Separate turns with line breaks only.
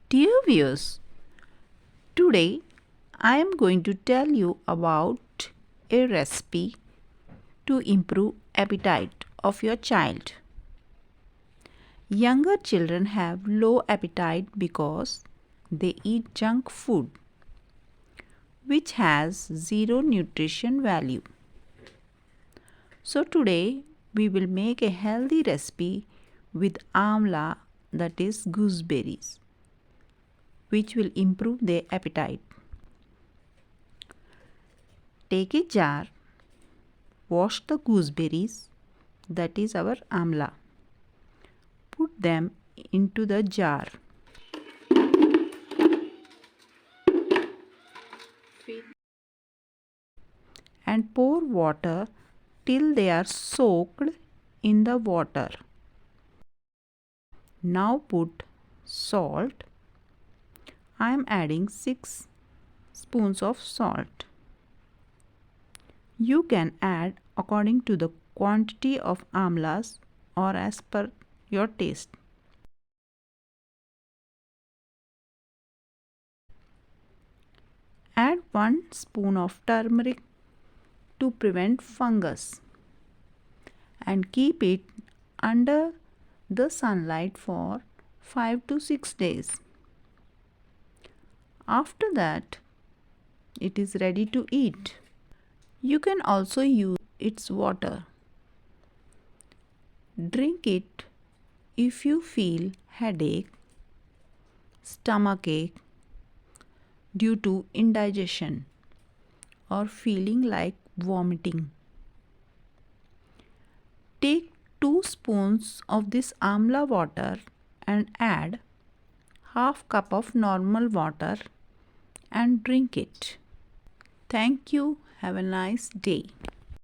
Dear viewers, today I am going to tell you about a recipe to improve appetite of your child. Younger children have low appetite because they eat junk food which has zero nutrition value. So today we will make a healthy recipe with amla, that is gooseberries, which will improve their appetite. Take a jar, wash the gooseberries, that is our amla. Put them into the jar. And pour water till they are soaked in the water. Now put salt. I am adding 6 spoons of salt. You can add according to the quantity of amlas or as per your taste. Add 1 spoon of turmeric to prevent fungus and keep it under the sunlight for 5 to 6 days. After that, it is ready to eat. You can also use its water. Drink it if you feel headache, stomachache due to indigestion or feeling like vomiting. Take 2 spoons of this amla water and add half cup of normal water and drink it. Thank you. Have a nice day.